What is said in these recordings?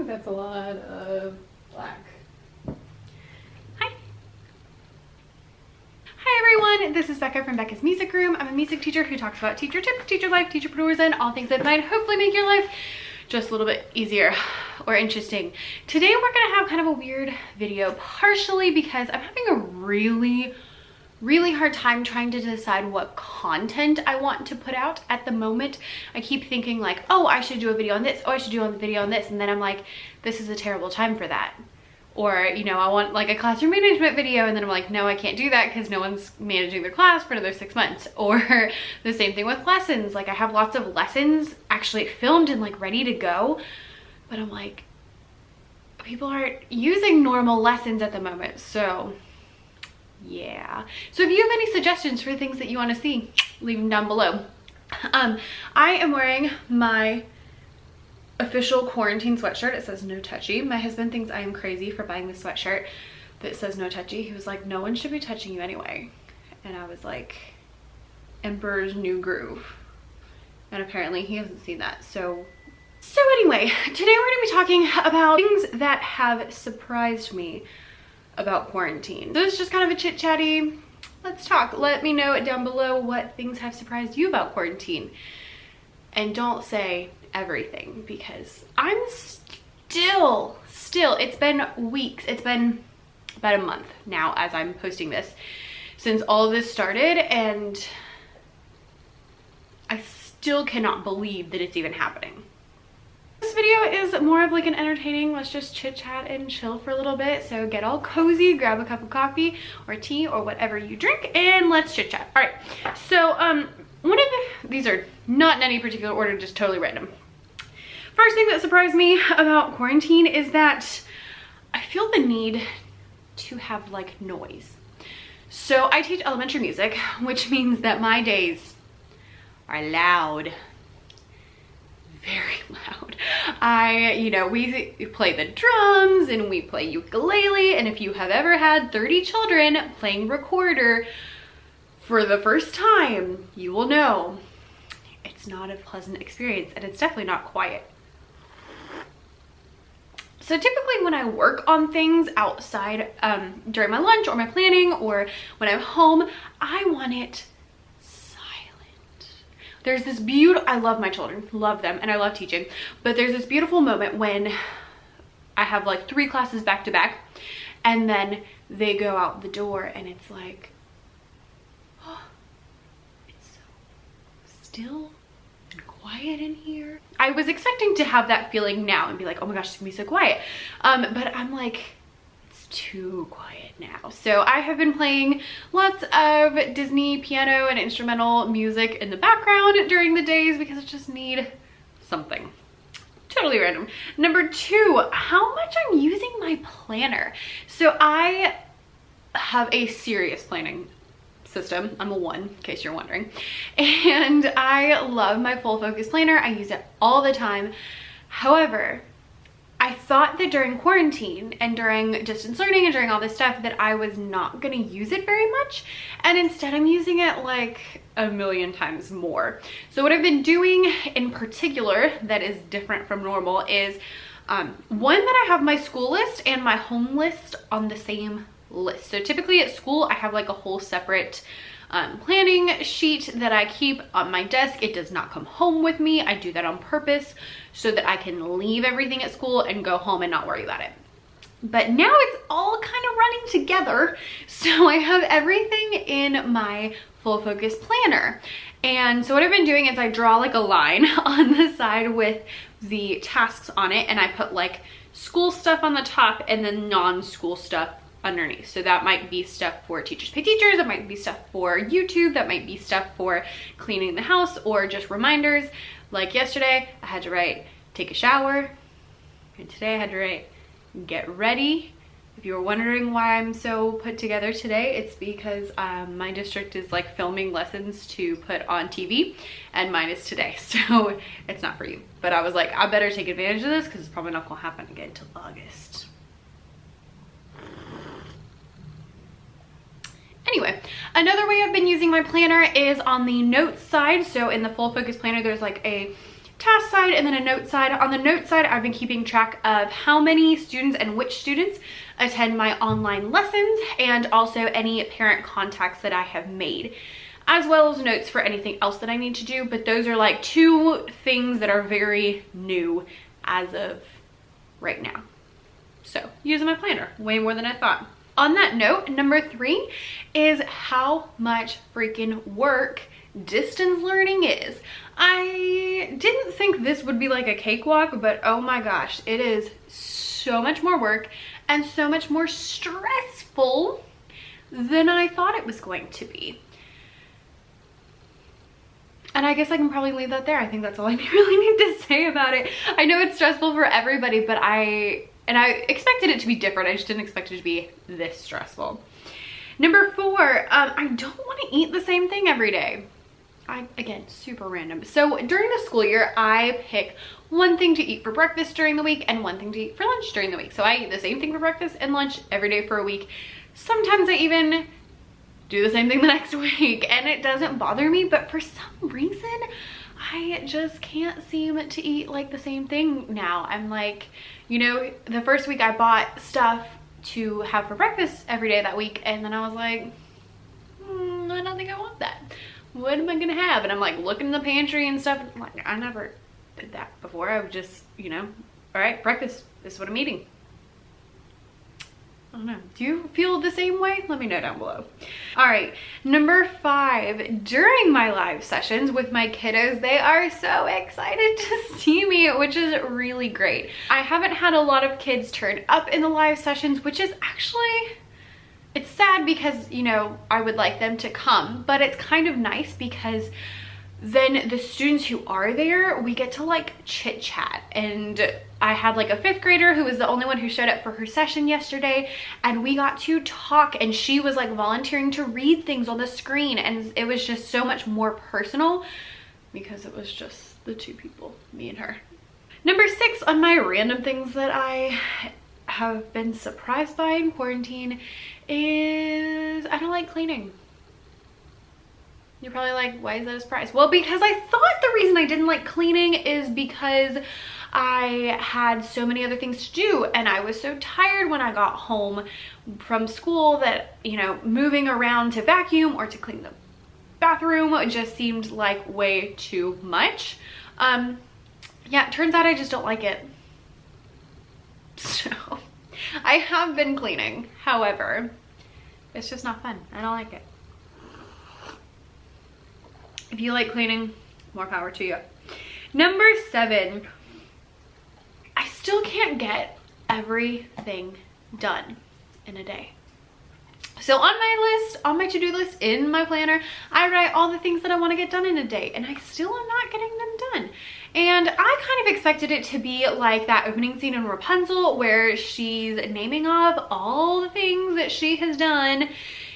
Ooh, that's a lot of black. Hi everyone, this is Becca from Becca's Music Room. I'm a music teacher who talks about teacher tips, teacher life, teacherpreneurs, and all things that might hopefully make your life just a little bit easier or interesting. Today we're gonna have kind of a weird video, partially because I'm having a really hard time trying to decide what content I want to put out at the moment. I keep thinking like, oh, I should do a video on this, oh, I should do a video on this, and then I'm like, this is a terrible time for that. Or, you know, I want like a classroom management video, and then I'm like, no, I can't do that because no one's managing their class for another 6 months. Or the same thing with lessons. Like I have lots of lessons actually filmed and like ready to go, but I'm like, people aren't using normal lessons at the moment. So yeah. So if you have any suggestions for things that you want to see, leave them down below. I am wearing my official quarantine sweatshirt. It says no touchy. My husband thinks I am crazy for buying this sweatshirt that says no touchy. He was like, no one should be touching you anyway. And I was like, Emperor's New Groove. And apparently he hasn't seen that. So anyway, today we're going to be talking about things that have surprised me about quarantine. So it's just kind of a chit chatty, let's talk. Let me know down below what things have surprised you about quarantine. And don't say everything, because I'm still, it's been weeks. It's been about a month now as I'm posting this since all of this started, and I still cannot believe that it's even happening. This video is more of like an entertaining, let's just chit chat and chill for a little bit. So get all cozy, grab a cup of coffee or tea or whatever you drink, and let's chit chat. All right, so these are not in any particular order, just totally random. First thing that surprised me about quarantine is that I feel the need to have like noise. So I teach elementary music, which means that my days are loud, very loud. We play the drums and we play ukulele, and if you have ever had 30 children playing recorder for the first time, you will know it's not a pleasant experience, and it's definitely not quiet. So typically when I work on things outside during my lunch or my planning or when I'm home, I want it silent. There's this beautiful, I love my children, love them, and I love teaching, but there's this beautiful moment when I have like 3 classes back to back, and then they go out the door and it's like, oh, it's so still and quiet in here. I was expecting to have that feeling now and be like, oh my gosh, it's gonna be so quiet. But I'm like, it's too quiet now. So I have been playing lots of Disney piano and instrumental music in the background during the days because I just need something. Totally random. Number 2, how much I'm using my planner. So I have a serious planning system. I'm a 1, in case you're wondering, and I love my full focus planner. I use it all the time. However, I thought that during quarantine and during distance learning and during all this stuff that I was not going to use it very much, and instead I'm using it like a million times more. So what I've been doing in particular that is different from normal is one, that I have my school list and my home list on the same list. So typically at school I have like a whole separate planning sheet that I keep on my desk. It does not come home with me. I do that on purpose so that I can leave everything at school and go home and not worry about it. But now it's all kind of running together, so I have everything in my full focus planner. And so what I've been doing is I draw like a line on the side with the tasks on it, and I put like school stuff on the top and then non-school stuff underneath. So that might be stuff for Teachers Pay Teachers, that might be stuff for YouTube, that might be stuff for cleaning the house, or just reminders. Like yesterday I had to write take a shower, and today I had to write get ready. If you were wondering why I'm so put together today, it's because my district is like filming lessons to put on TV, and mine is today, so it's not for you. But I was like, I better take advantage of this because it's probably not gonna happen again until August. Anyway, another way I've been using my planner is on the notes side. So in the full focus planner, there's like a task side and then a note side. On the note side, I've been keeping track of how many students and which students attend my online lessons, and also any parent contacts that I have made, as well as notes for anything else that I need to do. But those are like 2 things that are very new as of right now. So using my planner way more than I thought. On that note, number 3 is how much freaking work distance learning is. I didn't think this would be like a cakewalk, but oh my gosh, it is so much more work and so much more stressful than I thought it was going to be. And I guess I can probably leave that there. I think that's all I really need to say about it. I know it's stressful for everybody, but I expected it to be different. I just didn't expect it to be this stressful. Number 4, I don't want to eat the same thing every day. Again, super random. So during the school year, I pick one thing to eat for breakfast during the week and one thing to eat for lunch during the week. So I eat the same thing for breakfast and lunch every day for a week. Sometimes I even do the same thing the next week, and it doesn't bother me, but for some reason, I just can't seem to eat like the same thing now. I'm like, you know, the first week I bought stuff to have for breakfast every day that week, and then I was like, I don't think I want that. What am I gonna have? And I'm like looking in the pantry and stuff. I'm like, I never did that before. I would just, you know, all right, breakfast, this is what I'm eating. I don't know. Do you feel the same way? Let me know down below. All right, number 5, during my live sessions with my kiddos, they are so excited to see me, which is really great. I haven't had a lot of kids turn up in the live sessions, which is actually, it's sad because, you know, I would like them to come, but it's kind of nice because then the students who are there, we get to like chit chat. And I had like a 5th grader who was the only one who showed up for her session yesterday, and we got to talk, and she was like volunteering to read things on the screen, and it was just so much more personal because it was just the 2 people, me and her. Number 6 on my random things that I have been surprised by in quarantine is I don't like cleaning. You're probably like, why is that a surprise? Well, because I thought the reason I didn't like cleaning is because I had so many other things to do, and I was so tired when I got home from school that, you know, moving around to vacuum or to clean the bathroom just seemed like way too much. Yeah, it turns out I just don't like it. So I have been cleaning, however, it's just not fun. I don't like it. If you like cleaning, more power to you. Number 7, I still can't get everything done in a day. So on my list, on my to-do list in my planner, I write all the things that I want to get done in a day, and I still am not getting them done. And I kind of expected it to be like that opening scene in Rapunzel where she's naming off all the things that she has done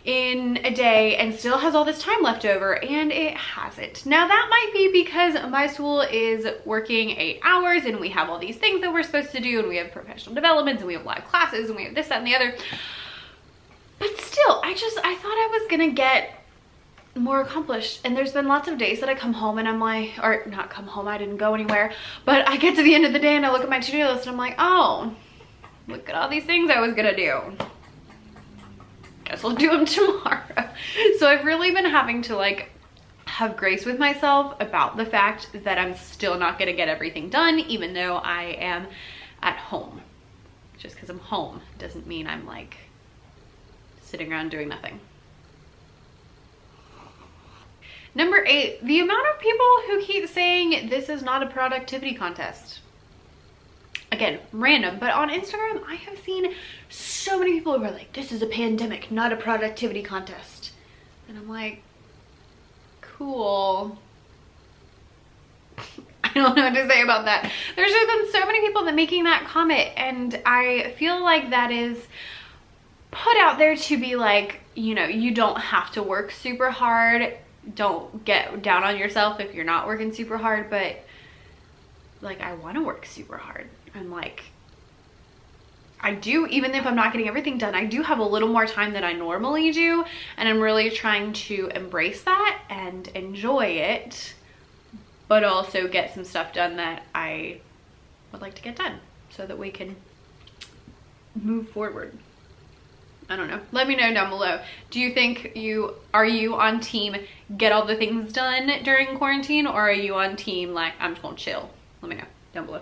in a day and still has all this time left over, and it hasn't. Now that might be because my school is working 8 hours and we have all these things that we're supposed to do, and we have professional developments and we have live classes and we have this, that, and the other. But still, I thought I was gonna get more accomplished, and there's been lots of days that I come home and I'm like, or not come home, I didn't go anywhere, but I get to the end of the day and I look at my to-do list and I'm like, oh, look at all these things I was gonna do. Guess I'll do them tomorrow. So I've really been having to like have grace with myself about the fact that I'm still not gonna get everything done, even though I am at home. Just because I'm home doesn't mean I'm like sitting around doing nothing. Number 8, the amount of people who keep saying this is not a productivity contest. Again, random, but on Instagram, I have seen so many people who are like, this is a pandemic, not a productivity contest. And I'm like, cool. I don't know what to say about that. There's just been so many people that making that comment, and I feel like that is put out there to be like, you know, you don't have to work super hard. Don't get down on yourself if you're not working super hard, but like, I want to work super hard. I'm like, I do, even if I'm not getting everything done, I do have a little more time than I normally do, and I'm really trying to embrace that and enjoy it. but also get some stuff done that I would like to get done so that we can move forward. I don't know. Let me know down below. Do you think are you on team get all the things done during quarantine, or are you on team like I'm just gonna chill? Let me know down below.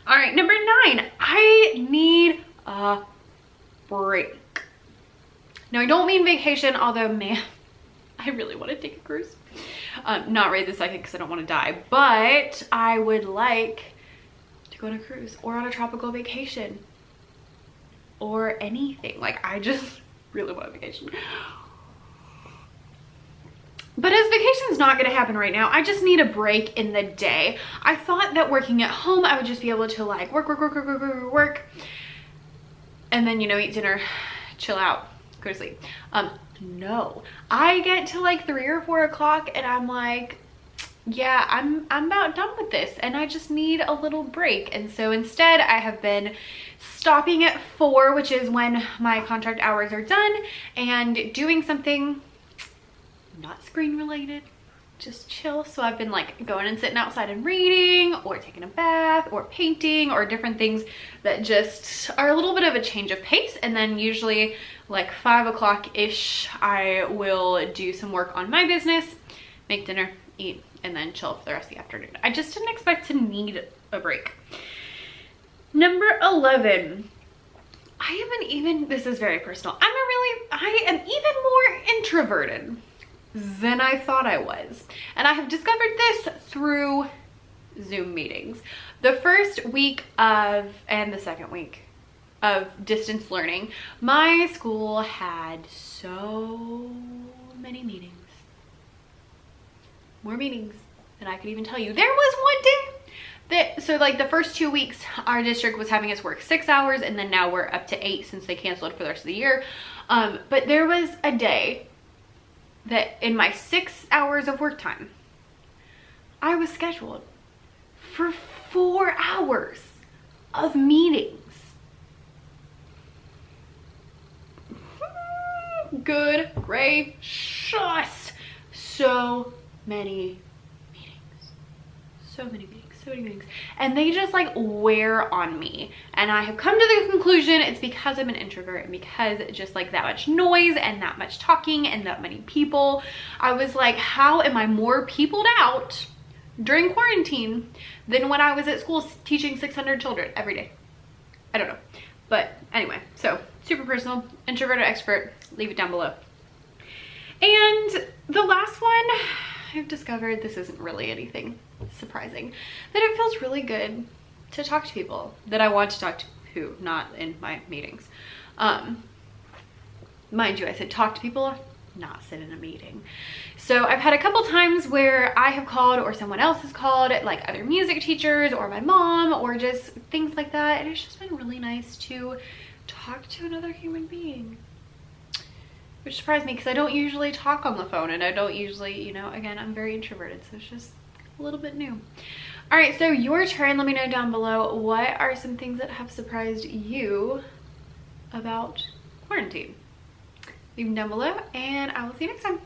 All right, number 9, I need a break. Now I don't mean vacation, although man, I really want to take a cruise. Not right this second because I don't want to die, but I would like to go on a cruise or on a tropical vacation or anything. Like, I just really want a vacation. But as vacation's not gonna happen right now, I just need a break in the day. I thought that working at home, I would just be able to like work, and then, you know, eat dinner, chill out, go to sleep. No, I get to like 3 or 4 o'clock and I'm like, yeah, I'm about done with this and I just need a little break. And so instead I have been stopping at 4, which is when my contract hours are done, and doing something not screen related, just chill. So I've been like going and sitting outside and reading, or taking a bath, or painting, or different things that just are a little bit of a change of pace. And then usually like 5 o'clock ish, I will do some work on my business, make dinner, eat, and then chill for the rest of the afternoon. I just didn't expect to need a break. Number 11, this is very personal. I am even more introverted than I thought I was. And I have discovered this through Zoom meetings. The first week and the second week of distance learning, my school had so many meetings. More meetings than I could even tell you. There was one day so like the first 2 weeks, our district was having us work 6 hours, and then now we're up to 8 since they canceled for the rest of the year. But there was a day that in my 6 hours of work time, I was scheduled for 4 hours of meetings. Good gracious. So many meetings. So many meetings. So many meetings. And they just like wear on me. And I have come to the conclusion it's because I'm an introvert, and because just like that much noise and that much talking and that many people. I was like, how am I more peopled out during quarantine than when I was at school teaching 600 children every day? I don't know. But anyway, so super personal, introvert or extrovert, leave it down below. And the last one, I've discovered, this isn't really anything surprising, that it feels really good to talk to people that I want to talk to, who not in my meetings. Mind you, I said talk to people, not sit in a meeting. So I've had a couple times where I have called, or someone else has called, like other music teachers or my mom, or just things like that, and it's just been really nice to talk to another human being, which surprised me because I don't usually talk on the phone, and I don't usually, you know, again, I'm very introverted, so it's just a little bit new. All right, so your turn. Let me know down below, what are some things that have surprised you about quarantine? Leave them down below, and I will see you next time.